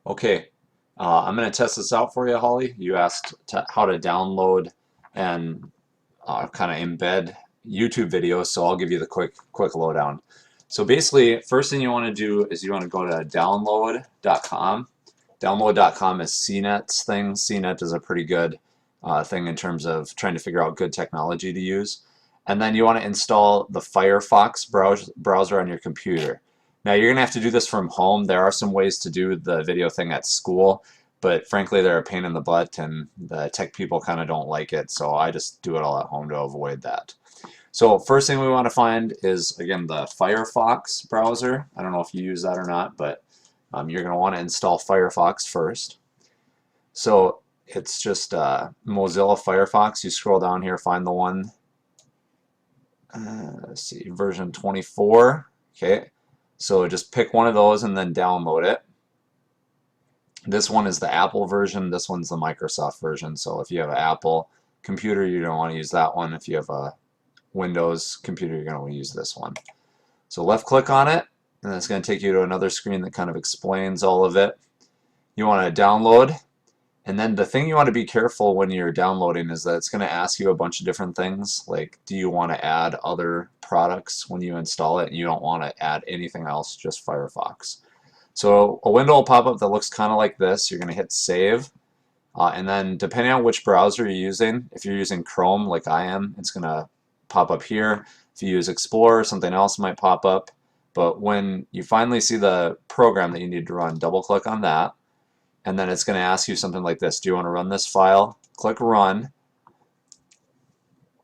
Okay, I'm going to test this out for you, Holly. You asked how to download and kind of embed YouTube videos, so I'll give you the quick lowdown. So basically, first thing you want to do is you want to go to download.com. Download.com is CNET's thing. CNET is a pretty good thing in terms of trying to figure out good technology to use. And then you want to install the Firefox browser on your computer. Now you're going to have to do this from home. There are some ways to do the video thing at school, but frankly they're a pain in the butt and the tech people kind of don't like it, so I just do it all at home to avoid that. So first thing we want to find is, again, the Firefox browser. I don't know if you use that or not, but you're going to want to install Firefox first. So it's just Mozilla Firefox. You scroll down here, find the one, let's see, version 24. Okay, so just pick one of those and then download it. This one is the Apple version, this one's the Microsoft version. So if you have an Apple computer, you don't want to use that one. If you have a Windows computer, you're going to want to use this one. So left click on it, and it's going to take you to another screen that kind of explains all of it. You want to download, and then the thing you want to be careful when you're downloading is that it's going to ask you a bunch of different things, like do you want to add other products when you install it, and you don't want to add anything else, just Firefox. So a window will pop up that looks kind of like this. You're going to hit save, and then depending on which browser you're using, if you're using Chrome like I am, it's going to pop up here. If you use Explorer, something else might pop up. But when you finally see the program that you need to run, double click on that, and then it's going to ask you something like this. Do you want to run this file? Click run,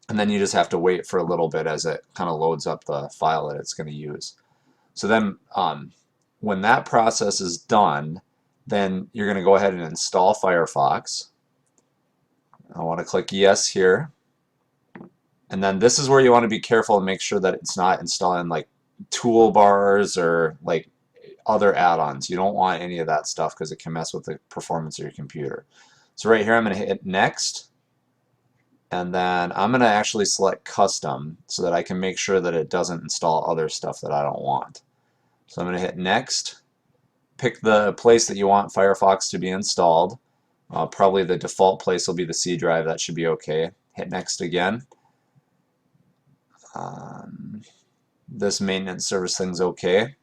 and then you just have to wait for a little bit as it kind of loads up the file that it's going to use. So then when that process is done, then you're going to go ahead and install Firefox. I want to click yes here. And then this is where you want to be careful and make sure that it's not installing like toolbars or like other add-ons. You don't want any of that stuff because it can mess with the performance of your computer. So right here I'm going to hit next, and then I'm going to actually select custom so that I can make sure that it doesn't install other stuff that I don't want. So I'm going to hit next, pick the place that you want Firefox to be installed. Probably the default place will be the C drive. That should be okay. Hit next again. This maintenance service thing's okay.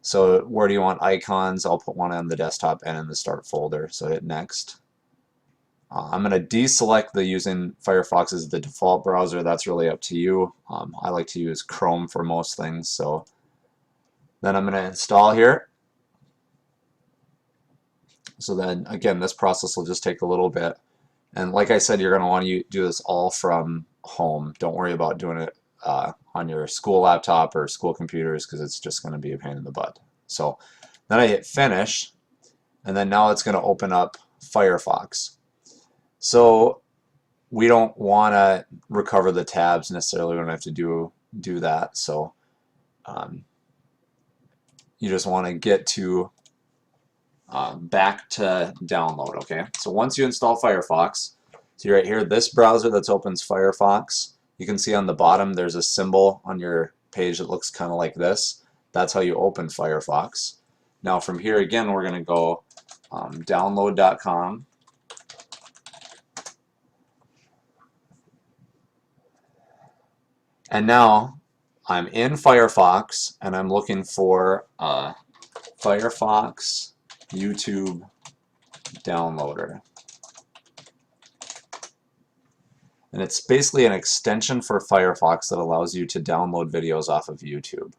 So where do you want icons? I'll put one on the desktop and in the start folder. So hit next. I'm going to deselect the using Firefox as the default browser. That's really up to you. I like to use Chrome for most things. So then I'm going to install here. So then again, this process will just take a little bit. And like I said, you're going to want to do this all from home. Don't worry about doing it on your school laptop or school computers because it's just going to be a pain in the butt. So then I hit finish, and then now it's going to open up Firefox. So we don't want to recover the tabs necessarily. We don't have to do that. So you just want to get to back to download. Okay. So once you install Firefox, see right here, this browser that's opens Firefox, you can see on the bottom there's a symbol on your page that looks kind of like this. That's how you open Firefox. Now from here again, we're going to go download.com. And now I'm in Firefox and I'm looking for Firefox YouTube downloader. And it's basically an extension for Firefox that allows you to download videos off of YouTube.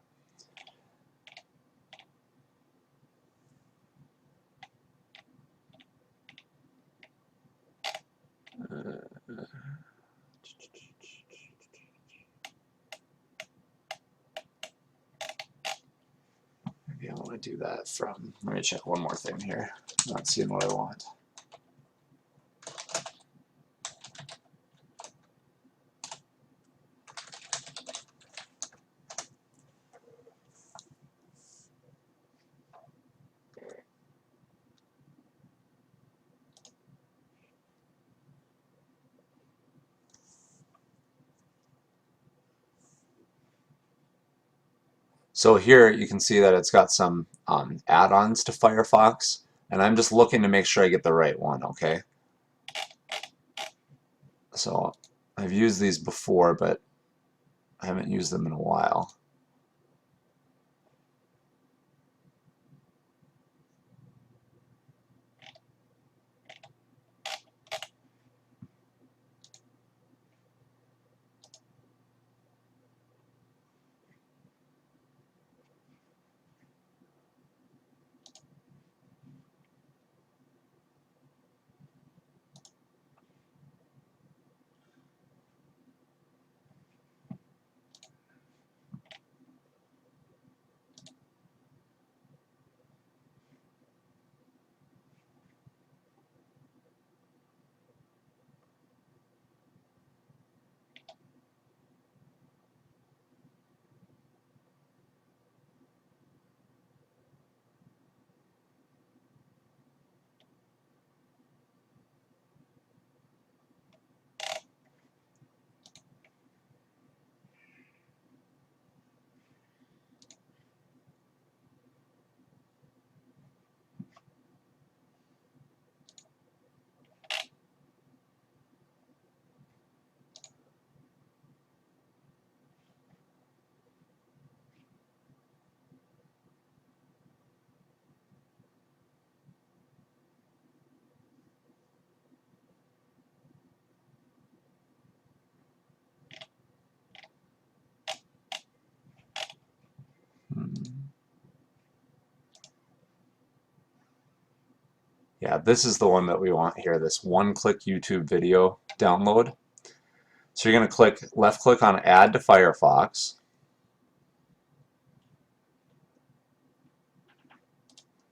Maybe I want to do that from, let me check one more thing here. I'm not seeing what I want. So here you can see that it's got some add-ons to Firefox, and I'm just looking to make sure I get the right one, okay? So I've used these before, but I haven't used them in a while. Yeah, this is the one that we want here, this one-click YouTube video download. So you're going to left click on Add to Firefox,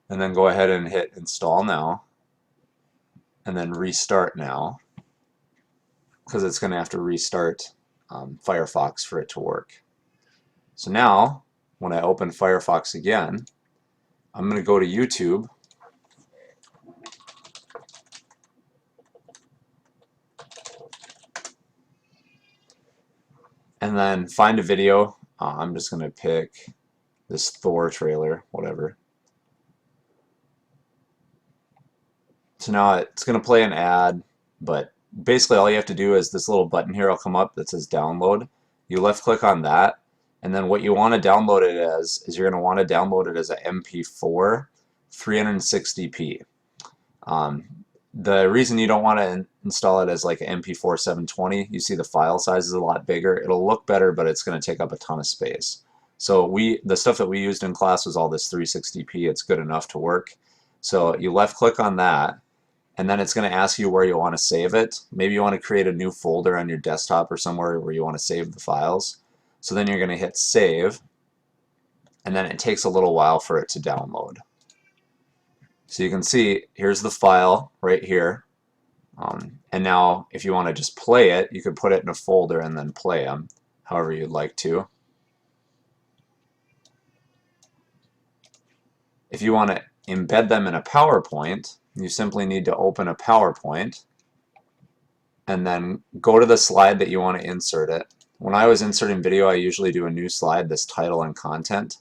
and then go ahead and hit Install Now, and then Restart Now, because it's going to have to restart Firefox for it to work. So now, when I open Firefox again, I'm going to go to YouTube, and then find a video. I'm just going to pick this Thor trailer, whatever. So now it's going to play an ad, but basically all you have to do is this little button here will come up that says download. You left click on that, and then what you want to download it as is you're going to want to download it as an MP4 360p. The reason you don't want to install it as like an MP4 720, you see the file size is a lot bigger. It'll look better, but it's going to take up a ton of space. So the stuff that we used in class was all this 360p. It's good enough to work. So you left click on that, and then it's going to ask you where you want to save it. Maybe you want to create a new folder on your desktop or somewhere where you want to save the files. So then you're going to hit save, and then it takes a little while for it to download. So you can see here's the file right here. And now if you want to just play it, you could put it in a folder and then play them however you'd like to. If you want to embed them in a PowerPoint, you simply need to open a PowerPoint and then go to the slide that you want to insert it. When I was inserting video, I usually do a new slide, this title and content.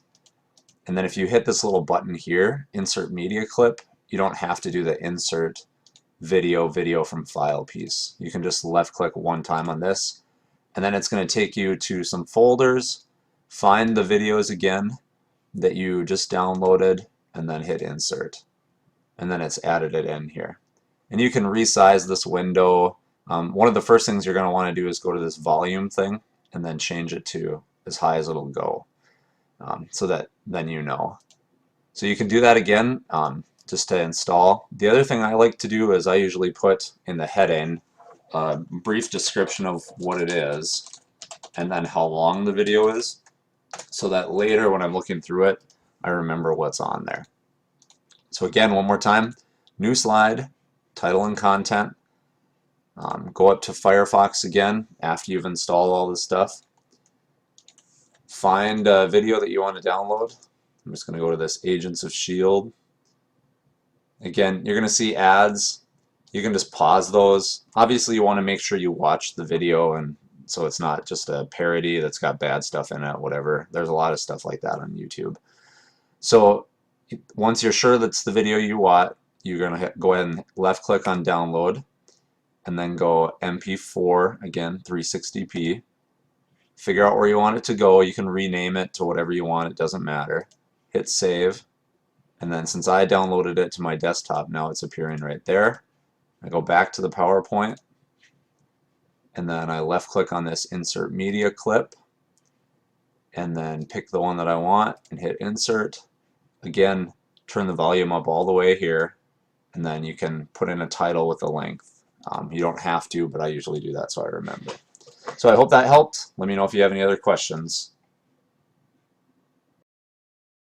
And then if you hit this little button here, insert media clip, you don't have to do the insert video from file piece. You can just left click one time on this, and then it's going to take you to some folders, find the videos again that you just downloaded, and then hit insert. And then it's added it in here. And you can resize this window. One of the first things you're going to want to do is go to this volume thing and then change it to as high as it'll go, so that then you know. So you can do that again just to install. The other thing I like to do is I usually put in the heading a brief description of what it is and then how long the video is, so that later when I'm looking through it, I remember what's on there. So again, one more time, new slide, title and content. Go up to Firefox again after you've installed all this stuff. Find a video that you want to download. I'm just going to go to this Agents of S.H.I.E.L.D. Again, you're going to see ads. You can just pause those. Obviously, you want to make sure you watch the video and so it's not just a parody that's got bad stuff in it, whatever. There's a lot of stuff like that on YouTube. So once you're sure that's the video you want, you're going to go ahead and left click on download and then go MP4, again 360p. Figure out where you want it to go. You can rename it to whatever you want, it doesn't matter. Hit save, and then since I downloaded it to my desktop, now it's appearing right there. I go back to the PowerPoint, and then I left click on this insert media clip, and then pick the one that I want and hit insert. Again, turn the volume up all the way here, and then you can put in a title with a length. You don't have to, but I usually do that so I remember. So I hope that helped. Let me know if you have any other questions.